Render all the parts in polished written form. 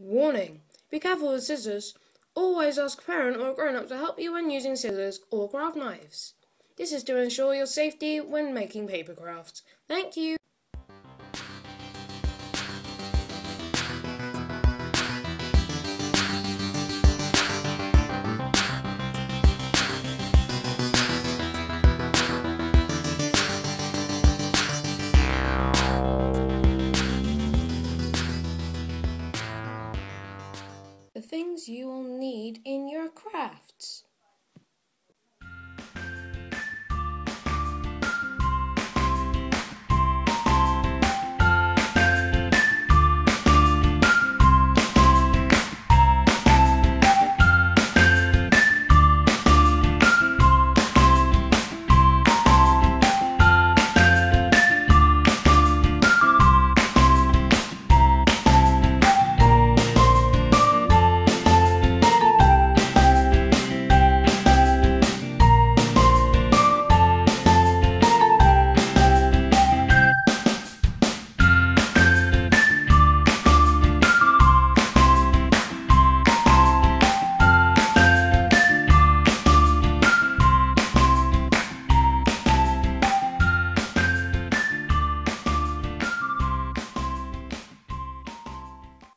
Warning! Be careful with scissors. Always ask a parent or a grown-up to help you when using scissors or craft knives. This is to ensure your safety when making paper crafts. Thank you! The things you will need in your crafts.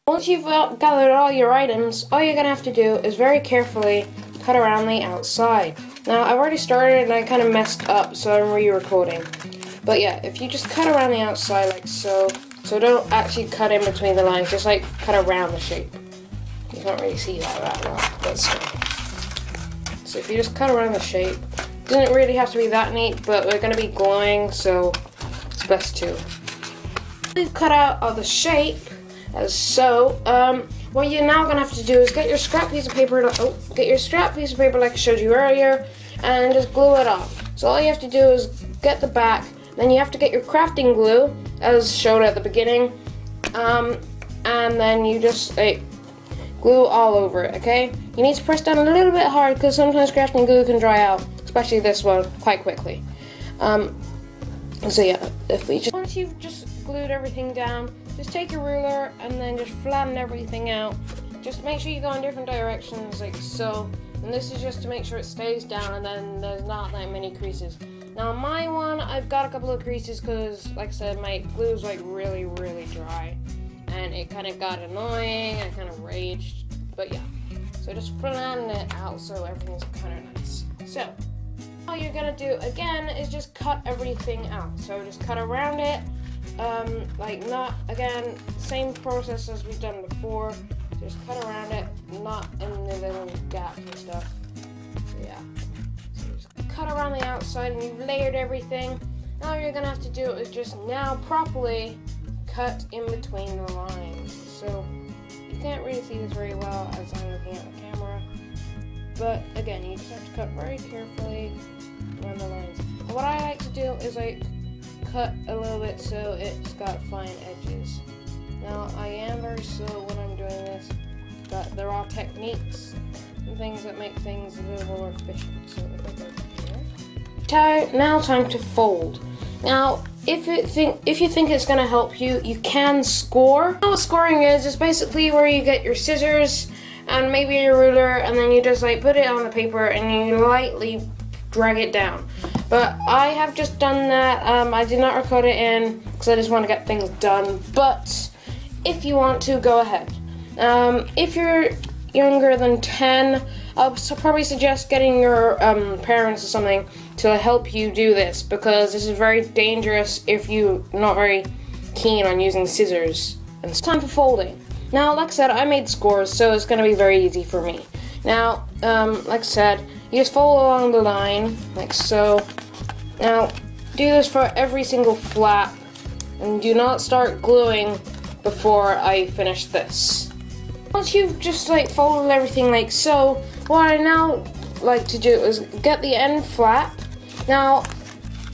Once you've gathered all your items, all you're going to have to do is very carefully cut around the outside. Now, I've already started and I kind of messed up, so I'm re-recording. But yeah, if you just cut around the outside like so, don't actually cut in between the lines, just like cut around the shape. You can't really see that well, but so if you just cut around the shape, it doesn't really have to be that neat, but we're going to be gluing, so it's best to. We've cut out all the shape. As so, what you're now gonna have to do is get your scrap piece of paper. Like I showed you earlier, and just glue it on. So all you have to do is get the back. Then you have to get your crafting glue, as shown at the beginning, and then you just glue all over it. Okay? You need to press down a little bit hard because sometimes crafting glue can dry out, especially this one, quite quickly. So yeah, once you've just glued everything down, just take your ruler and then just flatten everything out. Just make sure you go in different directions like so. And this is just to make sure it stays down and then there's not that many creases. Now on my one, I've got a couple of creases because, like I said, my glue is like really dry. And it kind of got annoying and kind of raged. But yeah, so just flatten it out so everything's kind of nice. So, all you're gonna do again is just cut everything out. So just cut around it. Not again, same process as we've done before. Just cut around it, not in the little gaps and stuff. So yeah. So just cut around the outside and you've layered everything. Now all you're gonna have to do is just now properly cut in between the lines. So you can't really see this very well as I'm looking at the camera. But again, you just have to cut very carefully around the lines. And what I like to do is cut a little bit so it's got fine edges. Now I am very slow when I'm doing this, but there are techniques and things that make things a little more efficient. So if I go here. Now time to fold. Now if you think it's going to help you, you can score. What scoring is basically where you get your scissors and maybe your ruler and then you just put it on the paper and you lightly drag it down. But I have just done that. I did not record it in because I just want to get things done. But if you want to, go ahead. If you're younger than 10, I'll probably suggest getting your parents or something to help you do this because this is very dangerous if you're not very keen on using scissors. And it's time for folding. Now, like I said, I made scores, so it's going to be very easy for me. Now, like I said, you just fold along the line, like so. Now, do this for every single flap, and do not start gluing before I finish this. Once you've just folded everything like so, what I now like to do is get the end flap. Now,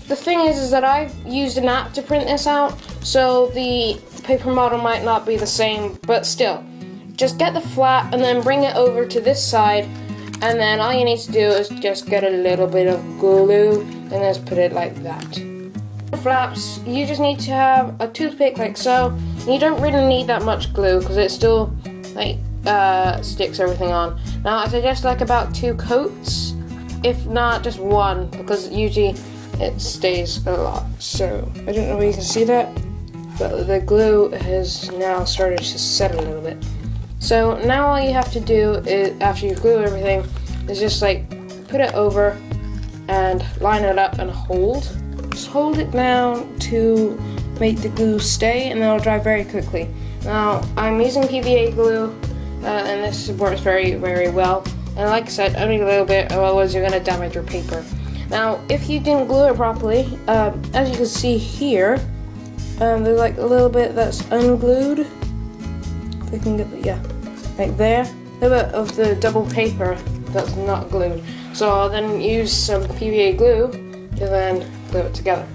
the thing is that I've used an app to print this out, so the paper model might not be the same, but still. Just get the flap and then bring it over to this side, and then all you need to do is just get a little bit of glue and just put it like that. For flaps, you just need to have a toothpick like so. You don't really need that much glue because it's still like sticks everything on. Now I suggest like about 2 coats, if not just 1, because usually it stays a lot. So I don't know if you can see that, but the glue has now started to set a little bit. So now all you have to do is, after you glue everything, is just like put it over and line it up and hold. Just hold it down to make the glue stay, and then it'll dry very quickly. Now I'm using PVA glue, and this works very, very well. And like I said, only a little bit, otherwise you're gonna damage your paper. Now, if you didn't glue it properly, as you can see here, there's like a little bit that's unglued. If I can get the, yeah, like there. A little bit of the double paper that's not glued. So I'll then use some PVA glue to then glue it together.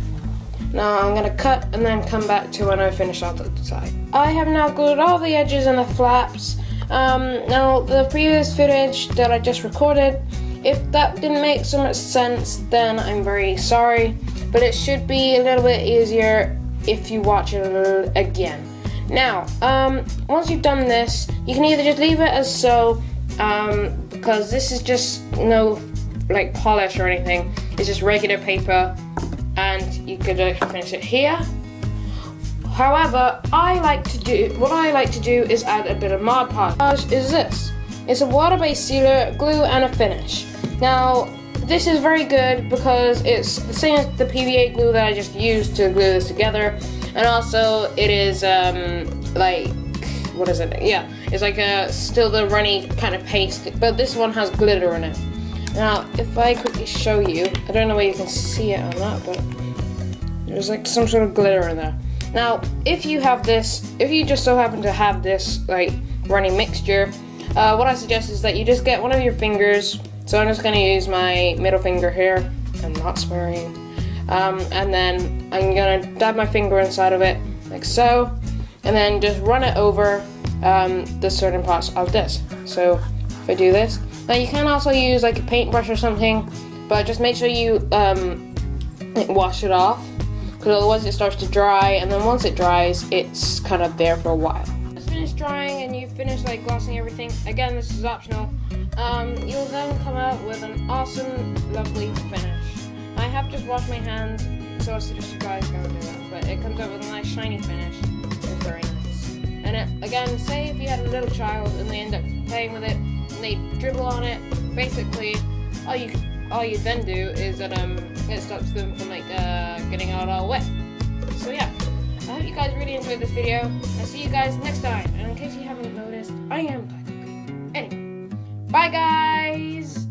Now I'm going to cut and then come back to when I finish out the side. I have now glued all the edges and the flaps. Now the previous footage that I just recorded, if that didn't make so much sense, then I'm very sorry, but it should be a little bit easier if you watch it again. Now, once you've done this, you can either just leave it as so, because this is just no like polish or anything, it's just regular paper, and you could finish it here. However, what I like to do is add a bit of Mod Podge. Is this? It's a water-based sealer, glue, and a finish. Now, this is very good because it's the same as the PVA glue that I just used to glue this together, and also it is like, what is it? Yeah, it's like still the runny kind of paste, but this one has glitter in it. Now, if I quickly show you, I don't know where you can see it on that, but there's like some sort of glitter in there. Now, if you have this, if you just so happen to have this like runny mixture, what I suggest is that you just get one of your fingers. So I'm just going to use my middle finger here. I'm not swearing. And then I'm going to dab my finger inside of it, like so, and then just run it over the certain parts of this. So if I do this, now you can also use like a paintbrush or something, but just make sure you wash it off, because otherwise it starts to dry, and then once it dries, it's kind of there for a while. It's finished drying and you finish like glossing everything. Again, this is optional. You'll then come out with an awesome, lovely finish. I have just washed my hands, so I suggest you guys go do that. But it comes out with a nice shiny finish. It's very nice. And again, say if you had a little child and they end up playing with it and they dribble on it, basically all you then do is that it stops them from like getting out all wet. So yeah, I hope you guys really enjoyed this video. I'll see you guys next time. And in case you haven't noticed, I am Black. Anyway, bye guys!